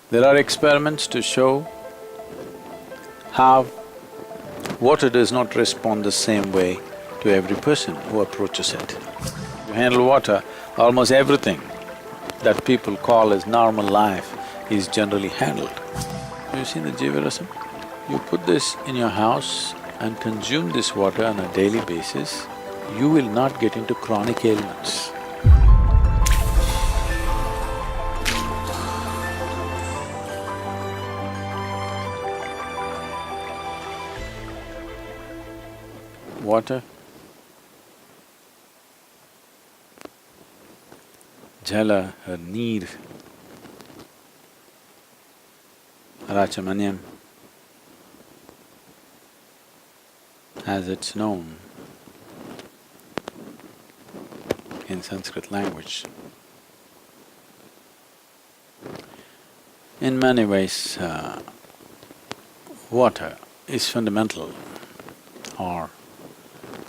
There are experiments to show how water does not respond the same way to every person who approaches it. You handle water, almost everything that people call as normal life is generally handled. Have you seen the Jivarasam? You put this in your house and consume this water on a daily basis, you will not get into chronic ailments. Water, jala or neer, rachamanyam, as it's known in Sanskrit language. In many ways, water is fundamental or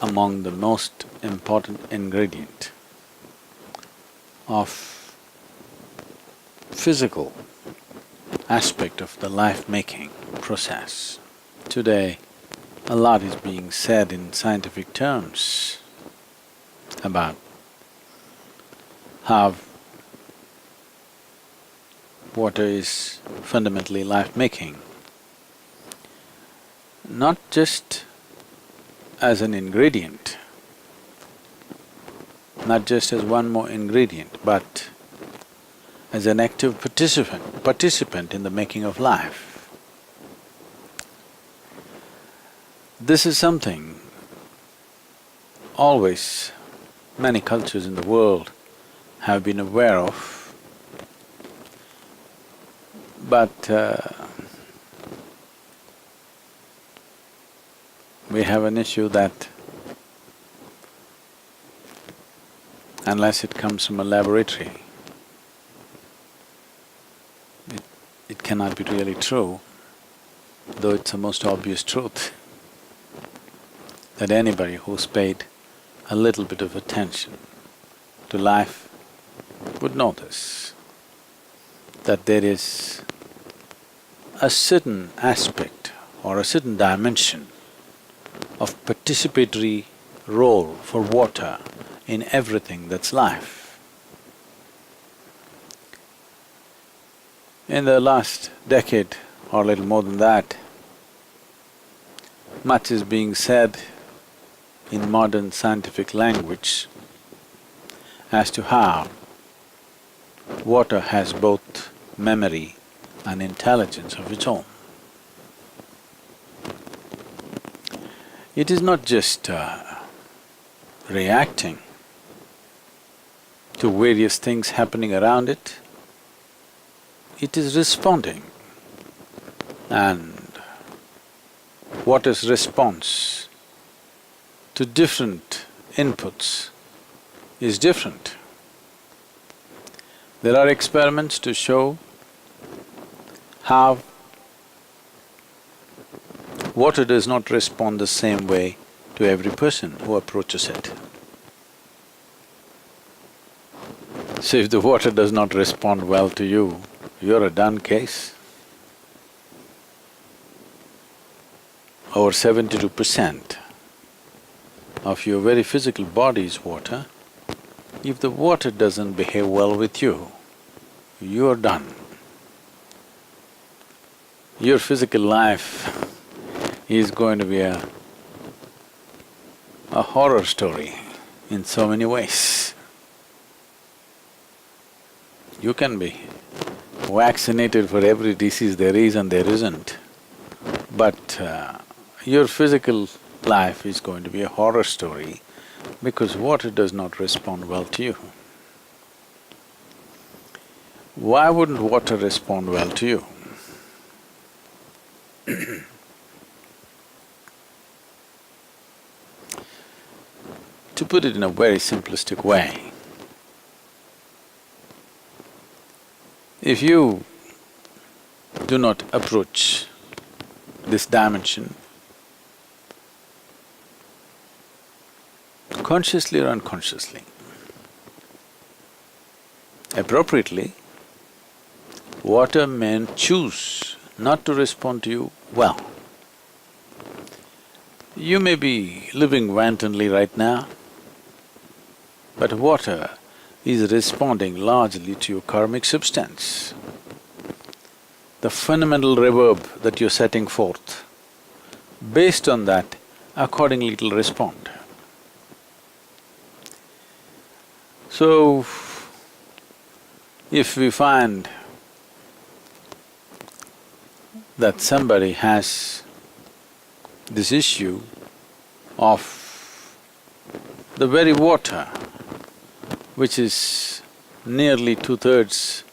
among the most important ingredient of physical aspect of the life-making process. Today, a lot is being said in scientific terms about how water is fundamentally life-making, not just as an ingredient, not just as one more ingredient, but as an active participant in the making of life. This is something always many cultures in the world have been aware of, but we have an issue that unless it comes from a laboratory, it cannot be really true, though it's the most obvious truth that anybody who's paid a little bit of attention to life would notice that there is a certain aspect or a certain dimension of participatory role for water in everything that's life. In the last decade or a little more than that, much is being said in modern scientific language as to how water has both memory and intelligence of its own. It is not just reacting to various things happening around it, it is responding. And water's response to different inputs is different. There are experiments to show how water does not respond the same way to every person who approaches it. So if the water does not respond well to you, you're a done case. Over 72% of your very physical body is water. If the water doesn't behave well with you, you're done. Your physical life is going to be a horror story in so many ways. You can be vaccinated for every disease there is and there isn't, but your physical life is going to be a horror story because water does not respond well to you. Why wouldn't water respond well to you? To put it in a very simplistic way, if you do not approach this dimension consciously or unconsciously, appropriately, water may choose not to respond to you well. You may be living wantonly right now, but water is responding largely to your karmic substance. The fundamental reverb that you're setting forth, based on that, accordingly it'll respond. So, if we find that somebody has this issue of the very water, which is nearly 2/3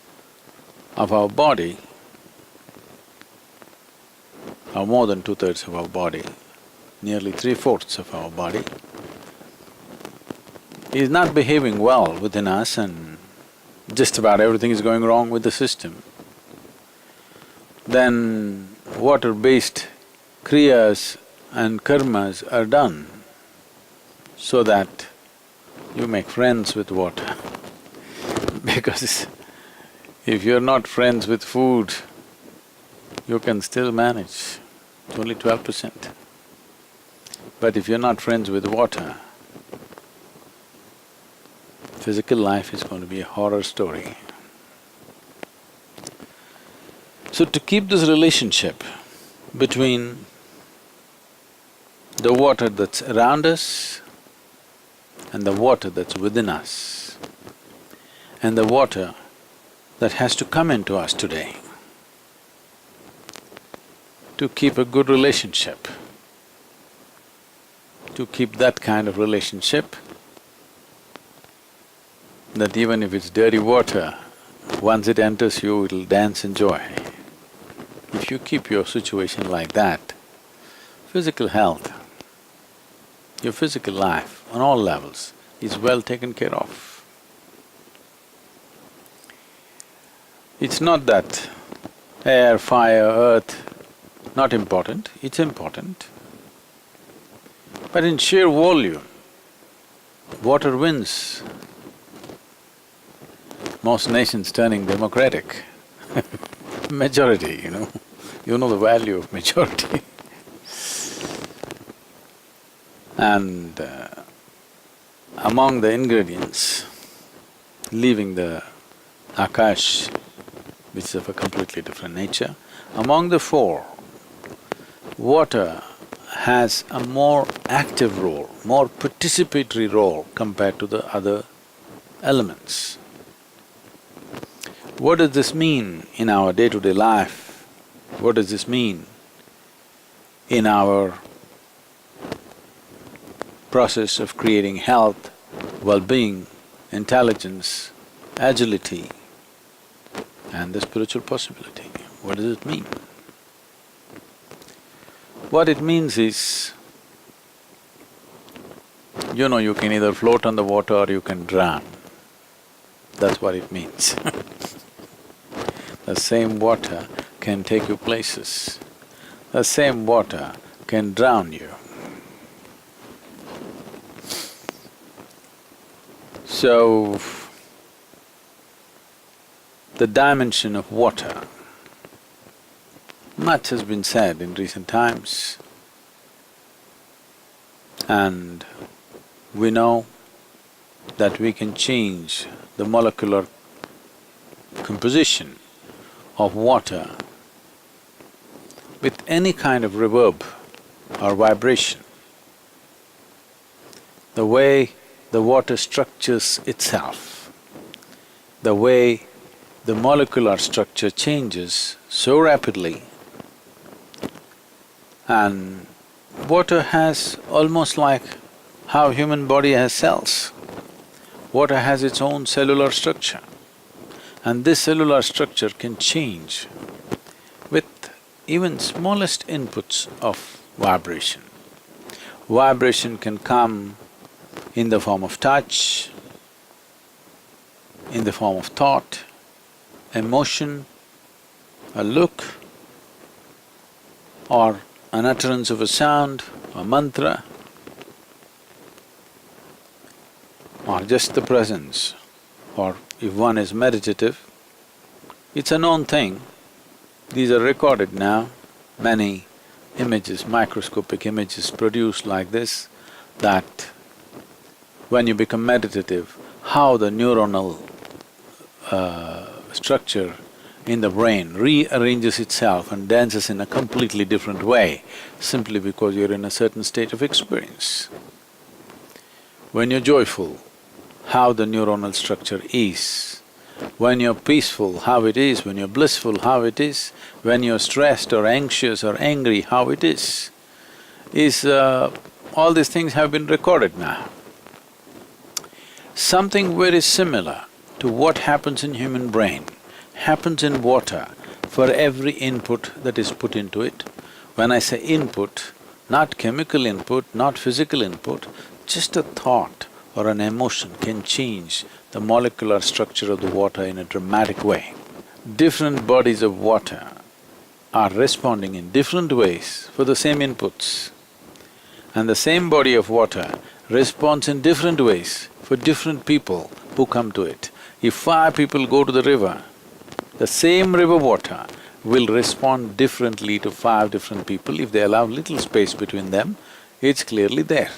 of our body, or more than 2/3 of our body, nearly 3/4 of our body, is not behaving well within us and just about everything is going wrong with the system, then water-based kriyas and karmas are done so that you make friends with water. Because if you're not friends with food, you can still manage, it's only 12%. But if you're not friends with water, physical life is going to be a horror story. So to keep this relationship between the water that's around us and the water that's within us and the water that has to come into us today, to keep a good relationship, to keep that kind of relationship, that even if it's dirty water, once it enters you, it'll dance in joy. If you keep your situation like that, physical health, your physical life on all levels is well taken care of. It's not that air, fire, earth, not important, it's important. But in sheer volume, water wins. Most nations turning democratic majority, you know the value of majority. And among the ingredients, leaving the akash, which is of a completely different nature, among the four, water has a more active role, more participatory role compared to the other elements. What does this mean in our day-to-day life? What does this mean in our process of creating health, well-being, intelligence, agility, and the spiritual possibility? What does it mean? What it means is, you can either float on the water or you can drown. That's what it means. The same water can take you places. The same water can drown you. So, the dimension of water, much has been said in recent times, and we know that we can change the molecular composition of water with any kind of reverb or vibration. The way the water structures itself, the way the molecular structure changes so rapidly, and water has almost like how human body has cells. Water has its own cellular structure, and this cellular structure can change with even smallest inputs of vibration. Vibration can come in the form of touch, in the form of thought, emotion, a look, or an utterance of a sound, a mantra, or just the presence, or if one is meditative, It's a known thing. These are recorded now, many images, microscopic images produced like this, that when you become meditative, how the neuronal structure in the brain rearranges itself and dances in a completely different way, simply because you're in a certain state of experience. When you're joyful, how the neuronal structure is. When you're peaceful, how it is. When you're blissful, how it is. When you're stressed or anxious or angry, how it is. All these things have been recorded now. Something very similar to what happens in human brain happens in water for every input that is put into it. When I say input, not chemical input, not physical input, just a thought or an emotion can change the molecular structure of the water in a dramatic way. Different bodies of water are responding in different ways for the same inputs. And the same body of water responds in different ways for different people who come to it. If 5 people go to the river, the same river water will respond differently to 5 different people. If they allow little space between them, it's clearly there.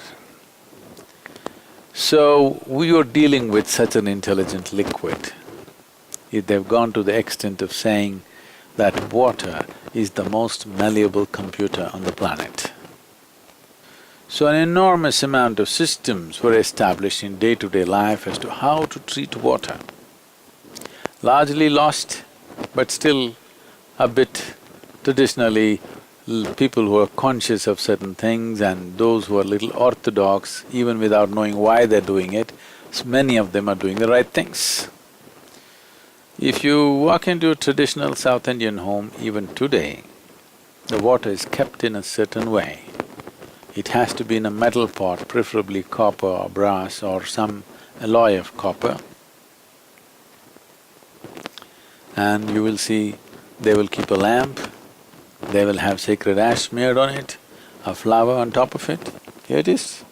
So, we are dealing with such an intelligent liquid. They've gone to the extent of saying that water is the most malleable computer on the planet. So an enormous amount of systems were established in day-to-day life as to how to treat water. Largely lost, but still a bit traditionally, people who are conscious of certain things and those who are little orthodox, even without knowing why they're doing it, many of them are doing the right things. If you walk into a traditional South Indian home, even today, the water is kept in a certain way. It has to be in a metal pot, preferably copper or brass or some alloy of copper. And you will see they will keep a lamp, they will have sacred ash smeared on it, a flower on top of it. Here it is.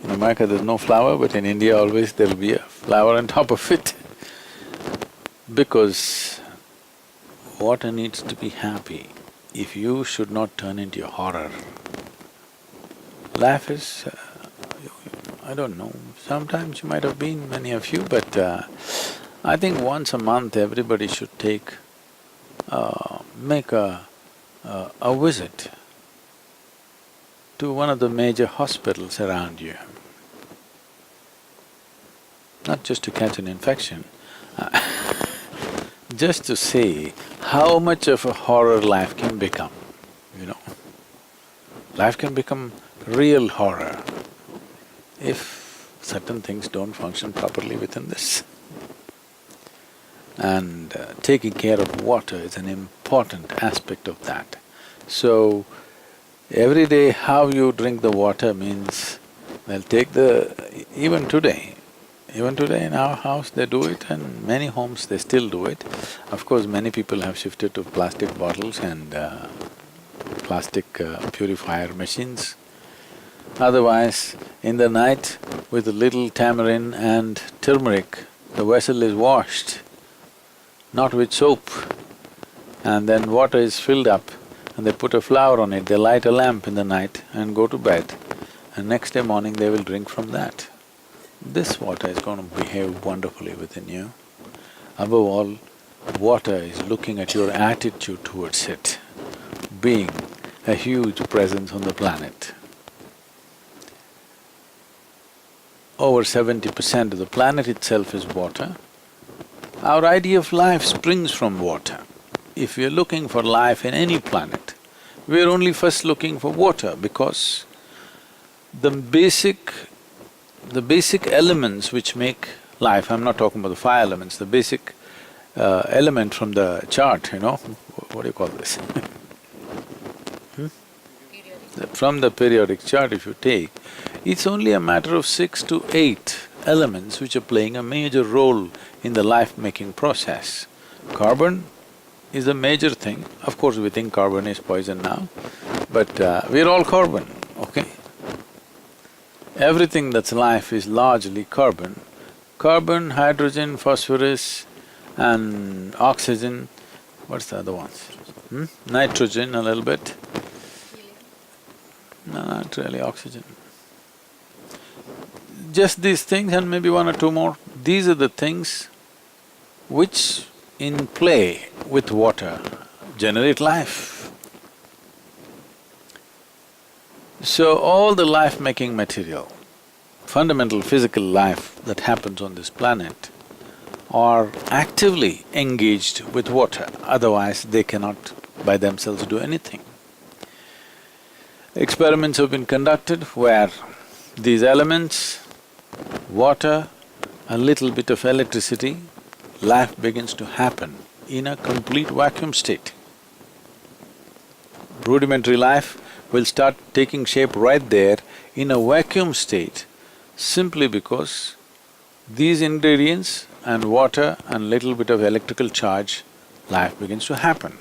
In America there's no flower, but in India always there'll be a flower on top of it. Because water needs to be happy. If you should not turn into a horror, life is… I don't know, sometimes you might have been, many of you, but I think once a month everybody should make a visit to one of the major hospitals around you. Not just to catch an infection, just to see how much of a horror life can become, you know. Life can become real horror if certain things don't function properly within this. And taking care of water is an important aspect of that. So, every day how you drink the water means, they'll take even today in our house they do it, and many homes they still do it. Of course, many people have shifted to plastic bottles and plastic purifier machines. Otherwise, in the night, with a little tamarind and turmeric, the vessel is washed, not with soap. And then water is filled up and they put a flower on it, they light a lamp in the night and go to bed. And next day morning they will drink from that. This water is going to behave wonderfully within you. Above all, water is looking at your attitude towards it, being a huge presence on the planet. Over 70% of the planet itself is water. Our idea of life springs from water. If we are looking for life in any planet, we are only first looking for water because the basic elements which make life, I'm not talking about the 5 elements, the basic element from the chart, you know, what do you call this? From the periodic chart if you take, it's only a matter of 6 to 8 elements which are playing a major role in the life-making process. Carbon is a major thing. Of course, we think carbon is poison now, but we're all carbon, okay? Everything that's life is largely carbon. Carbon, hydrogen, phosphorus and oxygen, what's the other ones? Nitrogen a little bit. No, not really oxygen. Just these things and maybe one or two more. These are the things which in play with water generate life. So all the life-making material, fundamental physical life that happens on this planet are actively engaged with water, otherwise they cannot by themselves do anything. Experiments have been conducted where these elements, water, a little bit of electricity, life begins to happen in a complete vacuum state. Rudimentary life will start taking shape right there in a vacuum state simply because these ingredients and water and little bit of electrical charge, life begins to happen.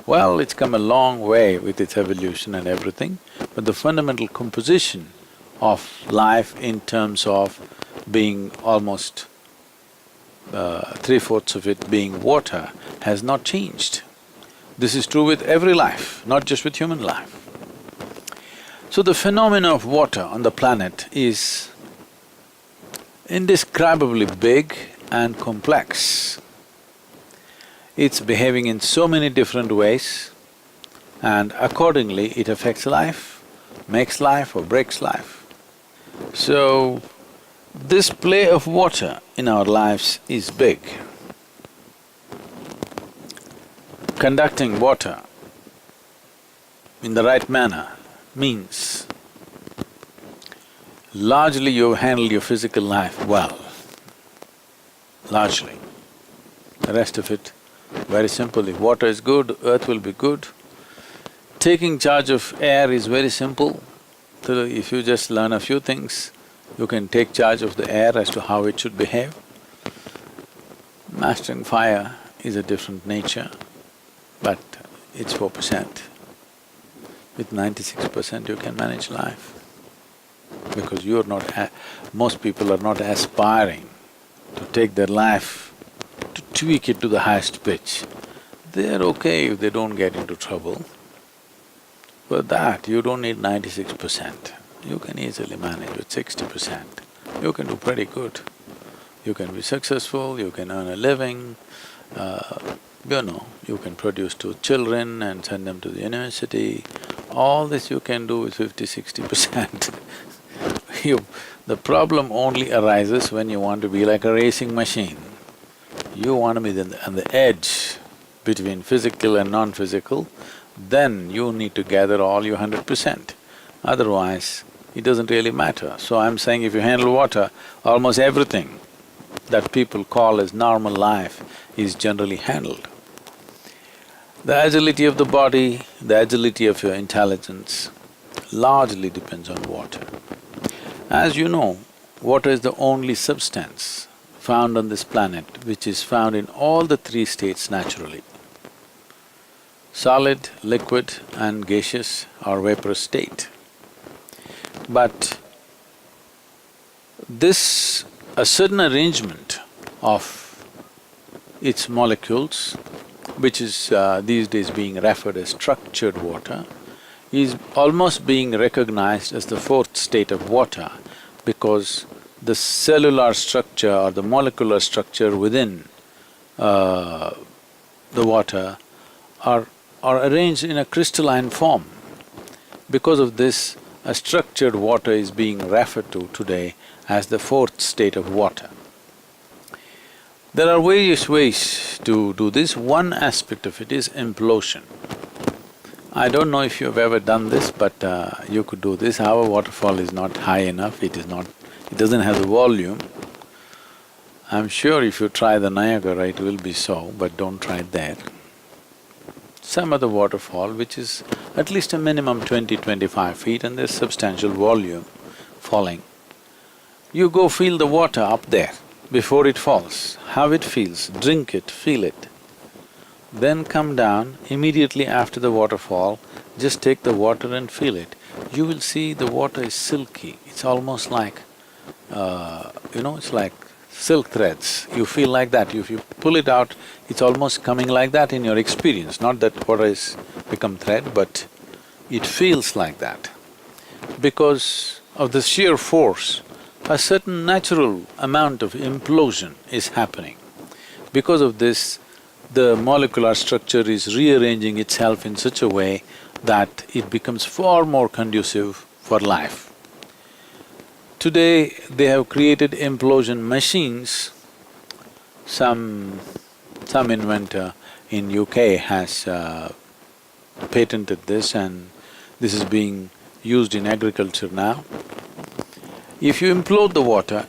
Well, it's come a long way with its evolution and everything, but the fundamental composition of life in terms of being almost three-fourths of it being water has not changed. This is true with every life, not just with human life. So the phenomena of water on the planet is indescribably big and complex. It's behaving in so many different ways and accordingly it affects life, makes life or breaks life. So, this play of water in our lives is big. Conducting water in the right manner means largely you handle your physical life well, largely. The rest of it, very simple, if water is good, earth will be good. Taking charge of air is very simple. So if you just learn a few things, you can take charge of the air as to how it should behave. Mastering fire is a different nature, but it's 4%. With 96% you can manage life. Because you're not… most people are not aspiring to take their life, to tweak it to the highest pitch. They're okay if they don't get into trouble. For that, you don't need 96%. You can easily manage with 60%. You can do pretty good. You can be successful, you can earn a living, you can produce 2 children and send them to the university. All this you can do with 50–60%. The problem only arises when you want to be like a racing machine. You want to be on the edge between physical and non-physical, then you need to gather all your 100%. Otherwise, it doesn't really matter. So I'm saying if you handle water, almost everything that people call as normal life is generally handled. The agility of the body, the agility of your intelligence largely depends on water. As you know, water is the only substance found on this planet which is found in all the 3 states naturally. Solid, liquid and gaseous or vaporous state. But a certain arrangement of its molecules, which is these days being referred as structured water, is almost being recognized as the 4th state of water because the cellular structure or the molecular structure within the water are arranged in a crystalline form. Because of this, a structured water is being referred to today as the 4th state of water. There are various ways to do this. One aspect of it is implosion. I don't know if you've ever done this, but you could do this. Our waterfall is not high enough, it doesn't have the volume. I'm sure if you try the Niagara, it will be so, but don't try it there. Some other waterfall which is at least a minimum 20–25 feet and there's substantial volume falling. You go feel the water up there before it falls, how it feels, drink it, feel it. Then come down immediately after the waterfall, just take the water and feel it. You will see the water is silky, it's almost like, it's like silk threads, you feel like that. If you pull it out, it's almost coming like that in your experience. Not that water has become thread, but it feels like that. Because of the sheer force, a certain natural amount of implosion is happening. Because of this, the molecular structure is rearranging itself in such a way that it becomes far more conducive for life. Today, they have created implosion machines. Some inventor in UK has patented this, and this is being used in agriculture now. If you implode the water,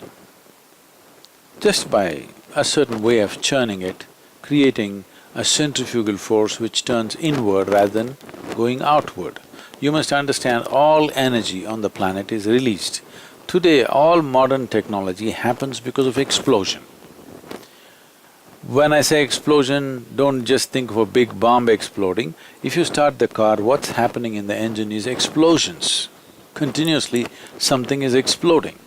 just by a certain way of churning it, creating a centrifugal force which turns inward rather than going outward. You must understand all energy on the planet is released. Today, all modern technology happens because of explosion. When I say explosion, don't just think of a big bomb exploding. If you start the car, what's happening in the engine is explosions. Continuously, something is exploding.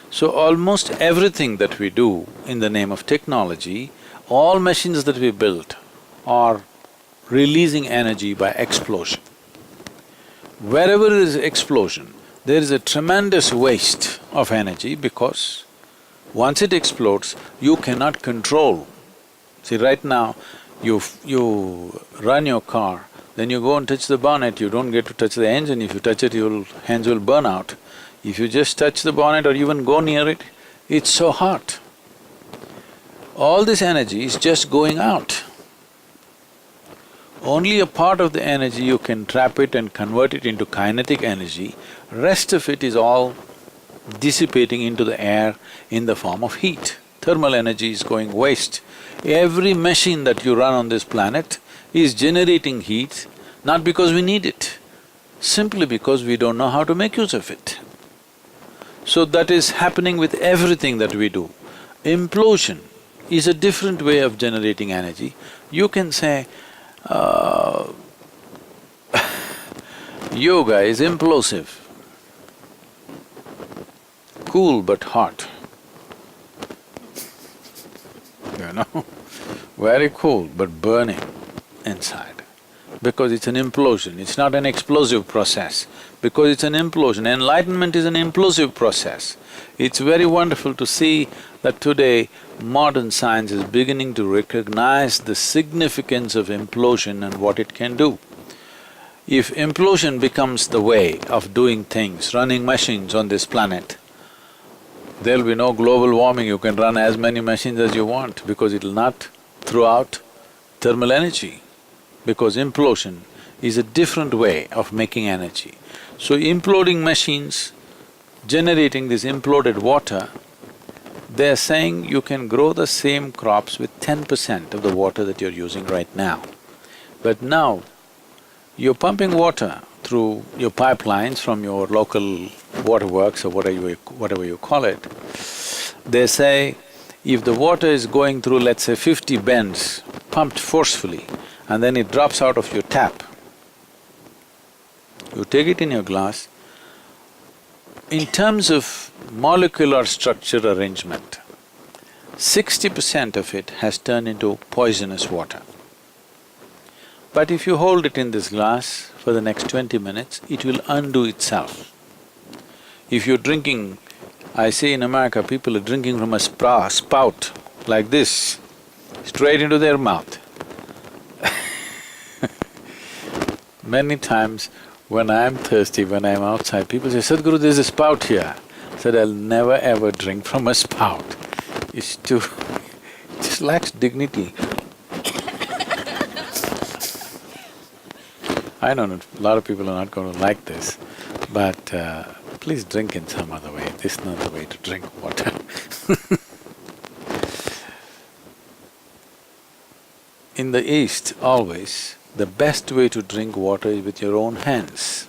So almost everything that we do in the name of technology, all machines that we built are releasing energy by explosion. Wherever there is explosion, there is a tremendous waste of energy because once it explodes, you cannot control. See, right now, you run your car, then you go and touch the bonnet, you don't get to touch the engine. If you touch it, your hands will burn out. If you just touch the bonnet or even go near it, it's so hot. All this energy is just going out. Only a part of the energy you can trap it and convert it into kinetic energy, rest of it is all dissipating into the air in the form of heat. Thermal energy is going waste. Every machine that you run on this planet is generating heat, not because we need it, simply because we don't know how to make use of it. So that is happening with everything that we do. Implosion is a different way of generating energy. You can say, yoga is implosive, cool but hot. You know, very cool but burning inside. Because it's an implosion, it's not an explosive process. Because it's an implosion, enlightenment is an implosive process. It's very wonderful to see that today modern science is beginning to recognize the significance of implosion and what it can do. If implosion becomes the way of doing things, running machines on this planet, there'll be no global warming, you can run as many machines as you want because it'll not throw out thermal energy. Because implosion is a different way of making energy. So imploding machines, generating this imploded water, they're saying you can grow the same crops with 10% of the water that you're using right now. But now, you're pumping water through your pipelines from your local waterworks or whatever you call it. They say, if the water is going through, let's say 50 bends, pumped forcefully, and then it drops out of your tap, you take it in your glass. In terms of molecular structure arrangement, 60% of it has turned into poisonous water. But if you hold it in this glass for the next 20 minutes, it will undo itself. If you're drinking, I see in America, people are drinking from a spout like this, straight into their mouth. Many times when I'm thirsty, when I'm outside, people say, Sadhguru, there's a spout here. I said, I'll never ever drink from a spout. It's too… it just lacks dignity. I know a lot of people are not going to like this, but please drink in some other way. This is not the way to drink water. In the East, always, the best way to drink water is with your own hands,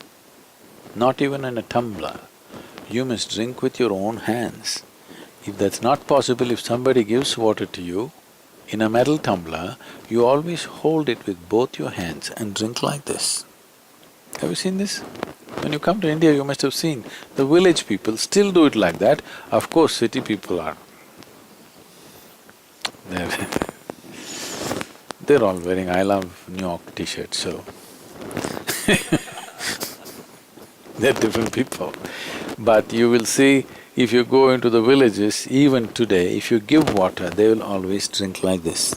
not even in a tumbler. You must drink with your own hands. If that's not possible, if somebody gives water to you in a metal tumbler, you always hold it with both your hands and drink like this. Have you seen this? When you come to India, you must have seen, the village people still do it like that. Of course, city people are They're they're all wearing I love New York t-shirts, so they're different people. But you will see, if you go into the villages, even today, if you give water, they will always drink like this.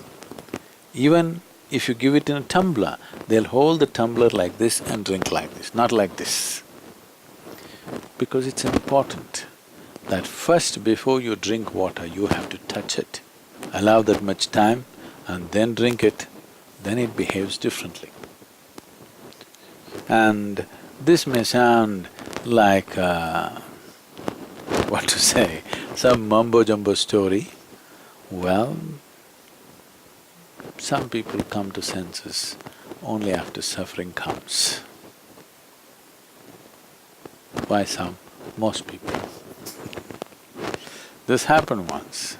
Even if you give it in a tumbler, they'll hold the tumbler like this and drink like this, not like this. Because it's important that first, before you drink water, you have to touch it. Allow that much time and then drink it, then it behaves differently. And this may sound like what to say, some mumbo-jumbo story. Well, some people come to senses only after suffering comes. Why some? Most people. This happened once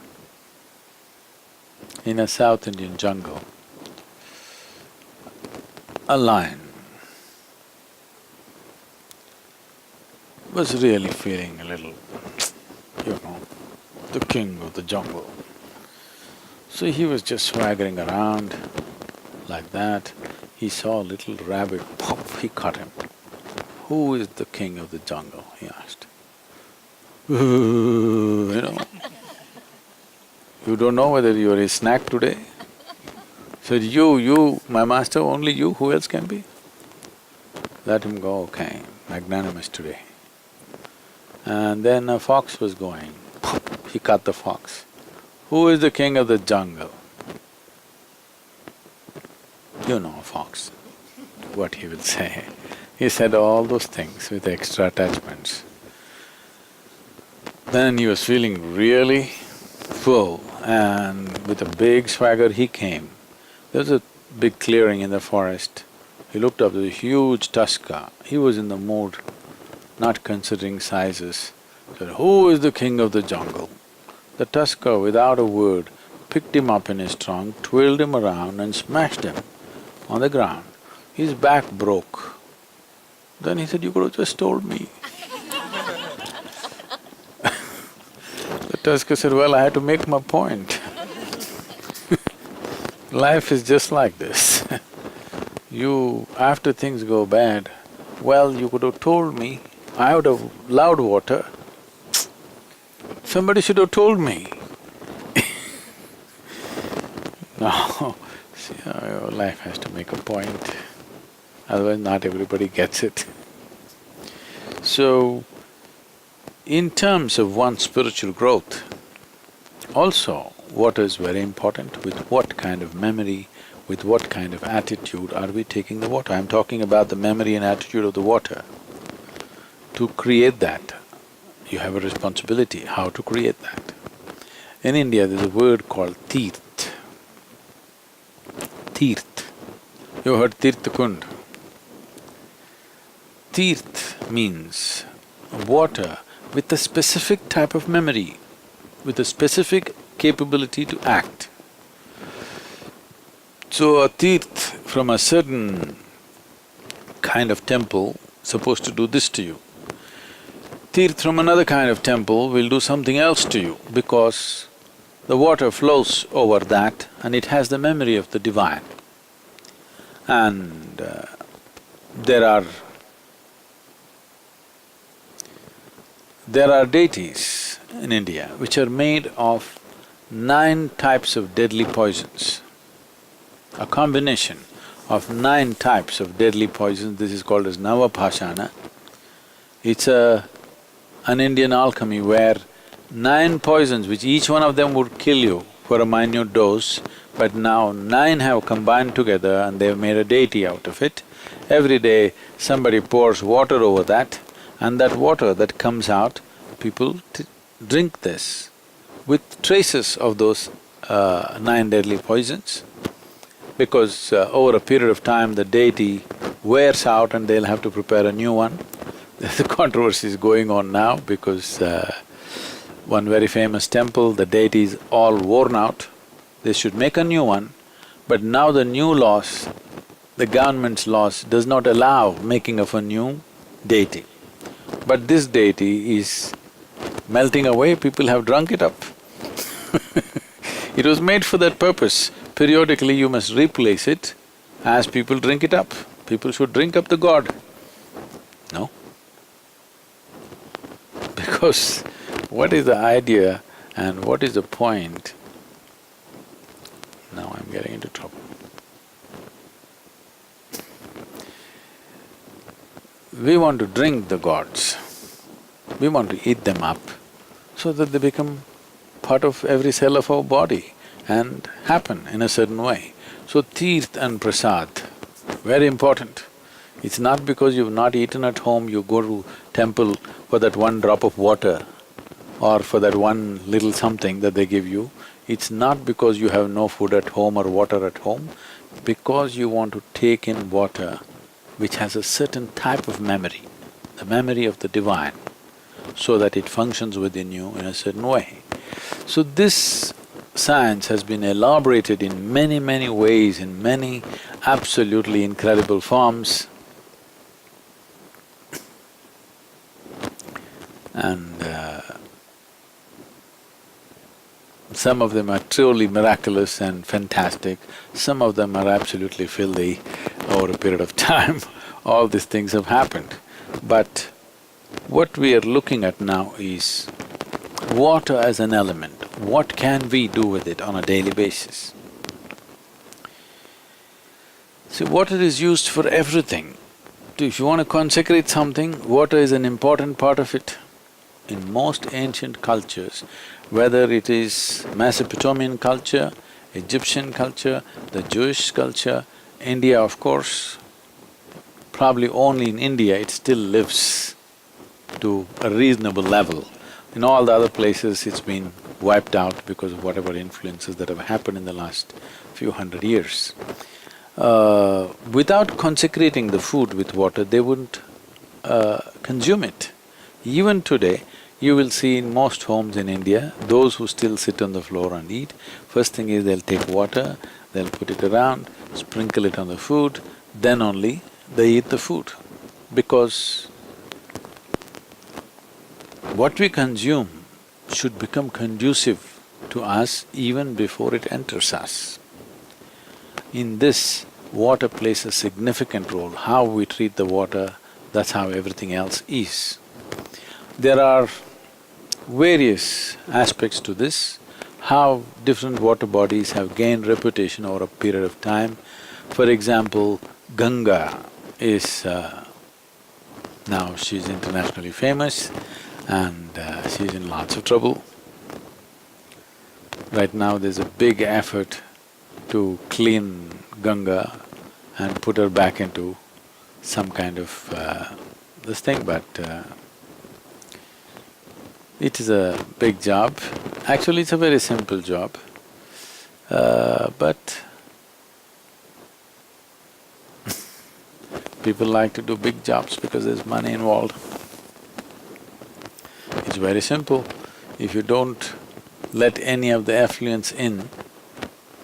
in a South Indian jungle. A lion was really feeling a little, the king of the jungle. So he was just swaggering around like that. He saw a little rabbit, pop, he caught him. "Who is the king of the jungle?" he asked. You know, "You don't know whether you are his snack today?" Said, you, my master, only you, who else can be? Let him go, okay, magnanimous today. And then a fox was going, pop, he caught the fox. "Who is the king of the jungle?" You know a fox, what he will say. He said all those things with extra attachments. Then he was feeling really full, and with a big swagger he came. There was a big clearing in the forest. He looked up, there was a huge tusker. He was in the mood, not considering sizes. Said, "Who is the king of the jungle?" The tusker, without a word, picked him up in his trunk, twirled him around and smashed him on the ground. His back broke. Then he said, "You could have just told me." The tusker said, "Well, I had to make my point." Life is just like this. After things go bad, "Well, you could have told me, I would have loved water. Somebody should have told me." No, see, life has to make a point, otherwise not everybody gets it. So, in terms of one's spiritual growth, also water is very important. With what kind of memory, with what kind of attitude are we taking the water? I'm talking about the memory and attitude of the water. To create that, you have a responsibility, how to create that. In India, there's a word called teert. Teert. You heard Tirtha Kund? Teert means water with a specific type of memory, with a specific capability to act. So a teert from a certain kind of temple supposed to do this to you. Teert from another kind of temple will do something else to you because the water flows over that and it has the memory of the divine. And there are deities in India which are made of 9 types of deadly poisons, a combination of 9 types of deadly poisons. This is called as Navapashana. It's an Indian alchemy where 9 poisons, which each one of them would kill you for a minute dose, but now 9 have combined together and they've made a deity out of it. Every day somebody pours water over that, and that water that comes out, people drink this with traces of those 9 deadly poisons. Because over a period of time the deity wears out and they'll have to prepare a new one. The controversy is going on now because one very famous temple, the deity is all worn out. They should make a new one, but now the new laws, the government's laws does not allow making of a new deity. But this deity is melting away, people have drunk it up. It was made for that purpose. Periodically you must replace it as people drink it up. People should drink up the god. No? Because what is the idea and what is the point? Now I'm getting into trouble. We want to drink the gods, we want to eat them up so that they become part of every cell of our body and happen in a certain way. So tirth and prasad, very important. It's not because you've not eaten at home, you go to temple for that one drop of water or for that one little something that they give you. It's not because you have no food at home or water at home, because you want to take in water which has a certain type of memory, the memory of the divine, so that it functions within you in a certain way. So this science has been elaborated in many, many ways, in many absolutely incredible forms. And some of them are truly miraculous and fantastic, some of them are absolutely filthy over a period of time. All these things have happened. But what we are looking at now is water as an element. What can we do with it on a daily basis? See, water is used for everything. If you want to consecrate something, water is an important part of it. In most ancient cultures, whether it is Mesopotamian culture, Egyptian culture, the Jewish culture, India of course, probably only in India it still lives to a reasonable level. In all the other places it's been wiped out because of whatever influences that have happened in the last few hundred years. Without consecrating the food with water, they wouldn't consume it. Even today, you will see in most homes in India, those who still sit on the floor and eat, first thing is they'll take water, they'll put it around, sprinkle it on the food, then only they eat the food. Because what we consume should become conducive to us even before it enters us. In this, water plays a significant role. How we treat the water, that's how everything else is. There are various aspects to this, how different water bodies have gained reputation over a period of time. For example, Ganga is… now she's internationally famous and she's in lots of trouble. Right now there's a big effort to clean Ganga and put her back into some kind of this thing, but it is a big job. Actually, it's a very simple job, but people like to do big jobs because there's money involved. It's very simple. If you don't let any of the effluents in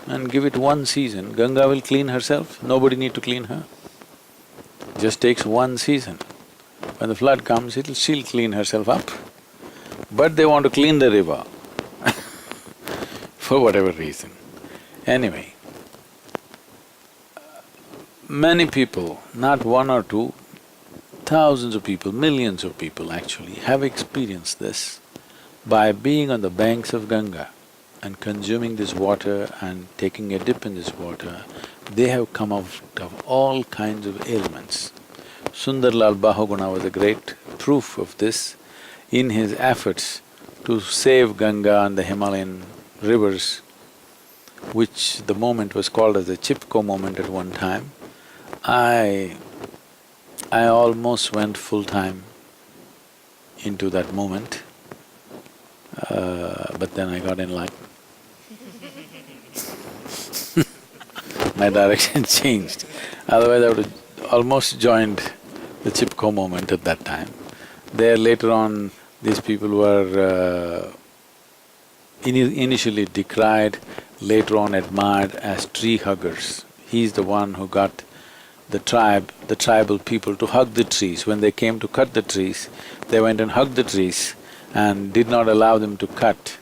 and give it one season, Ganga will clean herself, nobody need to clean her. Just takes one season. When the flood comes, she'll clean herself up. But they want to clean the river for whatever reason. Anyway, many people, not one or two, thousands of people, millions of people actually have experienced this by being on the banks of Ganga and consuming this water and taking a dip in this water. They have come out of all kinds of ailments. Sundarlal Bahuguna was a great proof of this in his efforts to save Ganga and the Himalayan rivers, which the movement was called as the Chipko movement at one time. I almost went full-time into that movement, but then I got enlightened. My direction changed, otherwise I would have almost joined the Chipko movement at that time. There later on, these people were initially decried, later on admired as tree huggers. He's the one who got the tribal people to hug the trees. When they came to cut the trees, they went and hugged the trees and did not allow them to cut.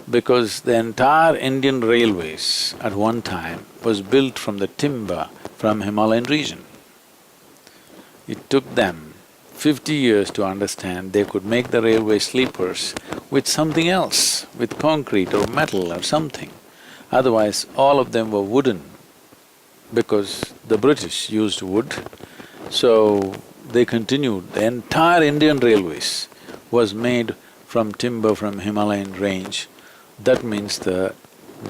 because the entire Indian railways at one time was built from the timber from Himalayan region. It took them 50 years to understand they could make the railway sleepers with something else, with concrete or metal or something. Otherwise, all of them were wooden because the British used wood. So they continued. The entire Indian railways was made from timber from Himalayan range. That means the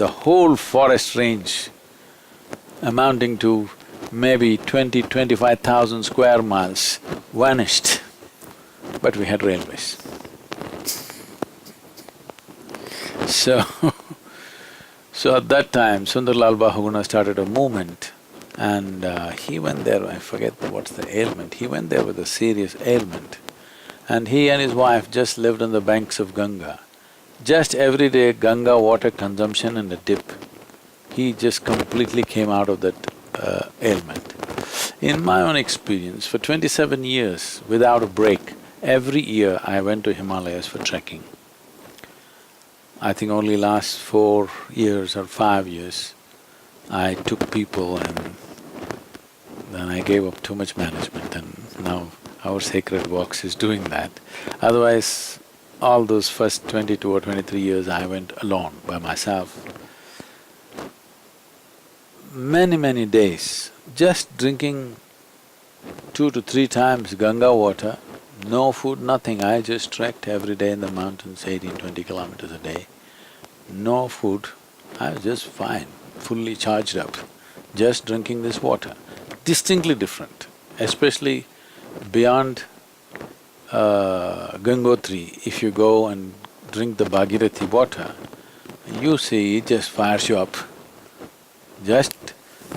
whole forest range amounting to maybe 25,000 square miles vanished, but we had railways. So, so at that time, Sundarlal Bahuguna started a movement and he went there, I forget what's the ailment, he went there with a serious ailment. And he and his wife just lived on the banks of Ganga. Just every day Ganga water consumption and a dip. He just completely came out of that ailment. In my own experience, for 27 years, without a break, every year I went to Himalayas for trekking. I think only last 4 years or 5 years, I took people and then I gave up too much management and now our Sacred Walks is doing that. Otherwise, all those first 22 or 23 years I went alone, by myself. Many days, just drinking 2 to 3 times Ganga water, no food, nothing. I just trekked every day in the mountains, 18-20 kilometers a day. No food, I was just fine, fully charged up, just drinking this water. Distinctly different, especially beyond Gangotri. If you go and drink the Bhagirathi water, you see it just fires you up. Just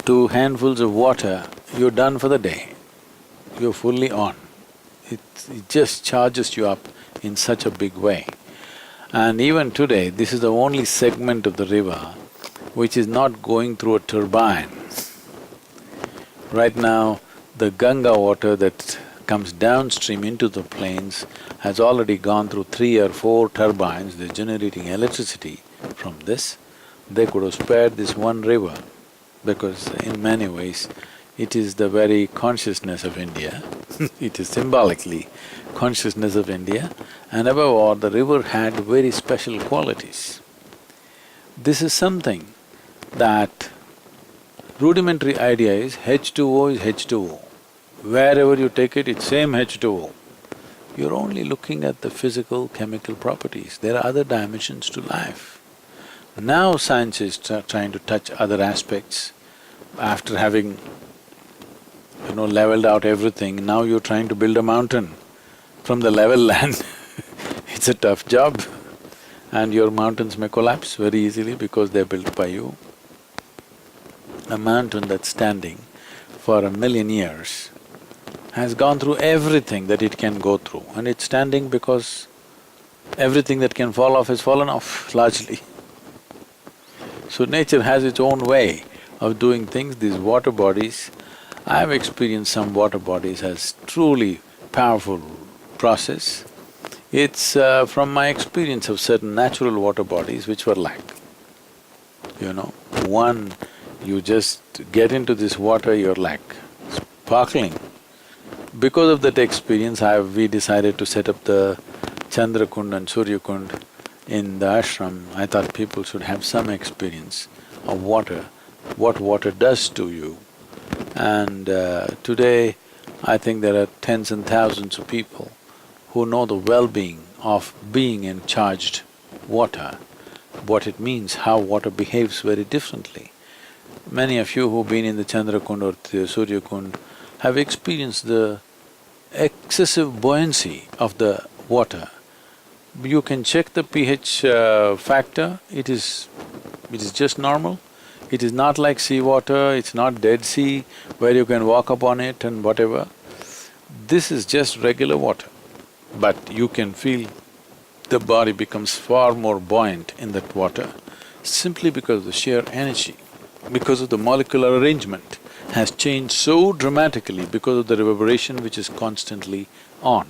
2 handfuls of water, you're done for the day. You're fully on. It just charges you up in such a big way. And even today, this is the only segment of the river which is not going through a turbine. Right now, the Ganga water that comes downstream into the plains has already gone through 3 or 4 turbines, they're generating electricity from this. They could have spared this one river because in many ways it is the very consciousness of India it is symbolically consciousness of India, and above all, the river had very special qualities. This is something that rudimentary idea is H2O is H2O. Wherever you take it, it's same H2O. You're only looking at the physical, chemical properties. There are other dimensions to life. Now science is trying to touch other aspects. After having, leveled out everything, now you're trying to build a mountain from the level land. It's a tough job. And your mountains may collapse very easily because they're built by you. A mountain that's standing for 1,000,000 years has gone through everything that it can go through, and it's standing because everything that can fall off has fallen off largely. So nature has its own way of doing things. These water bodies, I've experienced some water bodies as truly powerful process. It's from my experience of certain natural water bodies which were like, one, you just get into this water, you're like sparkling. Because of that experience, we decided to set up the Chandrakund and Suryakund in the ashram. I thought people should have some experience of water, what water does to you. And today, I think there are tens and thousands of people who know the well-being of being in charged water, what it means, how water behaves very differently. Many of you who've been in the Chandrakund or the Suryakund have experienced the excessive buoyancy of the water. You can check the pH factor, it is just normal. It is not like seawater, it's not Dead Sea where you can walk upon it and whatever. This is just regular water, but you can feel the body becomes far more buoyant in that water simply because of the sheer energy, because of the molecular arrangement has changed so dramatically because of the reverberation which is constantly on.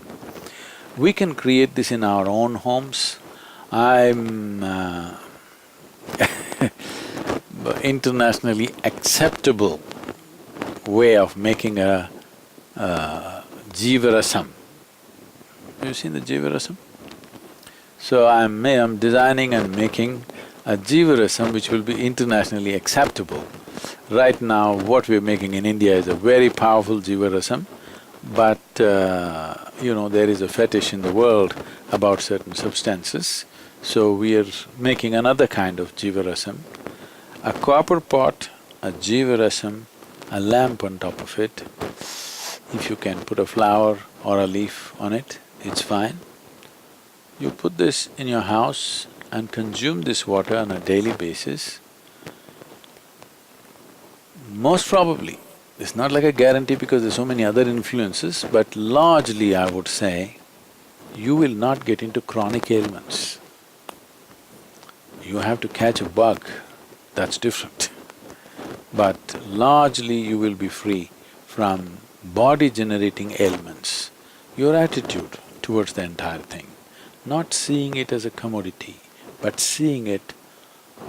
We can create this in our own homes. I'm internationally acceptable way of making a jivarasam. Have you seen the jivarasam? So I'm designing and making a jivarasam which will be internationally acceptable. Right now, what we're making in India is a very powerful jivarasam, but there is a fetish in the world about certain substances. So we are making another kind of jivarasam, a copper pot, a jivarasam, a lamp on top of it. If you can put a flower or a leaf on it, it's fine. You put this in your house and consume this water on a daily basis. Most probably, it's not like a guarantee because there's so many other influences, but largely I would say, you will not get into chronic ailments. You have to catch a bug, that's different. But largely you will be free from body-generating ailments. Your attitude towards the entire thing, not seeing it as a commodity, but seeing it,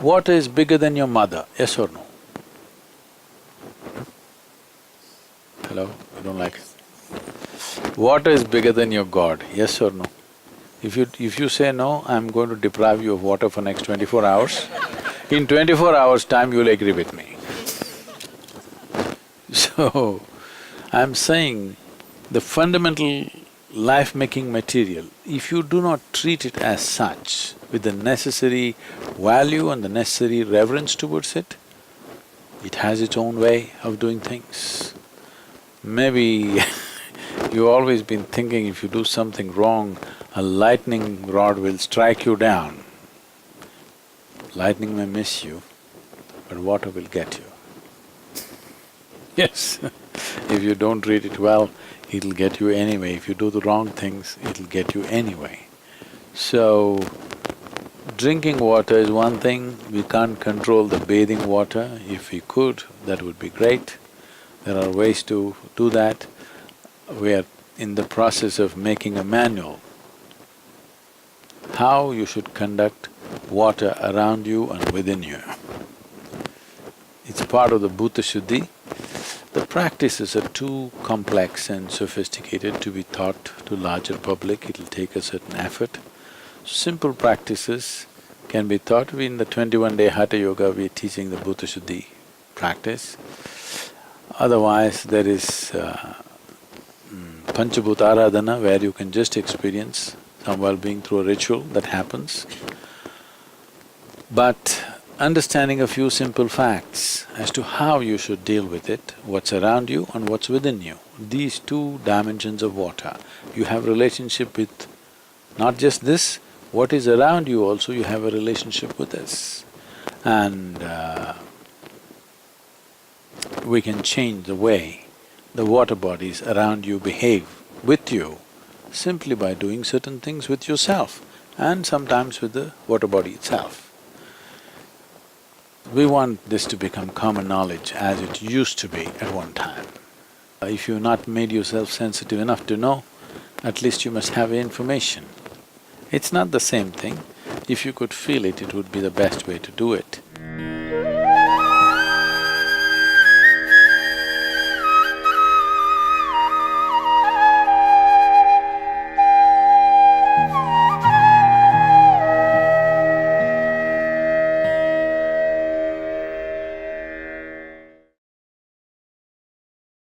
water is bigger than your mother, yes or no? Hello? You don't like it? Water is bigger than your God, yes or no? If you say no, I'm going to deprive you of water for next 24 hours, in 24 hours' time you'll agree with me. So, I'm saying the fundamental life-making material, if you do not treat it as such, with the necessary value and the necessary reverence towards it, it has its own way of doing things. Maybe you've always been thinking if you do something wrong, a lightning rod will strike you down. Lightning may miss you, but water will get you. Yes, if you don't treat it well, it'll get you anyway. If you do the wrong things, it'll get you anyway. So, drinking water is one thing, we can't control the bathing water. If we could, that would be great. There are ways to do that. We are in the process of making a manual how you should conduct water around you and within you. It's part of the Bhuta Shuddhi. The practices are too complex and sophisticated to be taught to larger public, it'll take a certain effort. Simple practices can be taught. In the 21-day Hatha Yoga, we're teaching the Bhuta Shuddhi practice. Otherwise, there is Panchabhuta Aradhana, where you can just experience some well-being through a ritual that happens. But understanding a few simple facts as to how you should deal with it, what's around you and what's within you. These two dimensions of water, you have relationship with not just this, what is around you also you have a relationship with this. And we can change the way the water bodies around you behave with you simply by doing certain things with yourself and sometimes with the water body itself. We want this to become common knowledge as it used to be at one time. If you've not made yourself sensitive enough to know, at least you must have information. It's not the same thing. If you could feel it, it would be the best way to do it.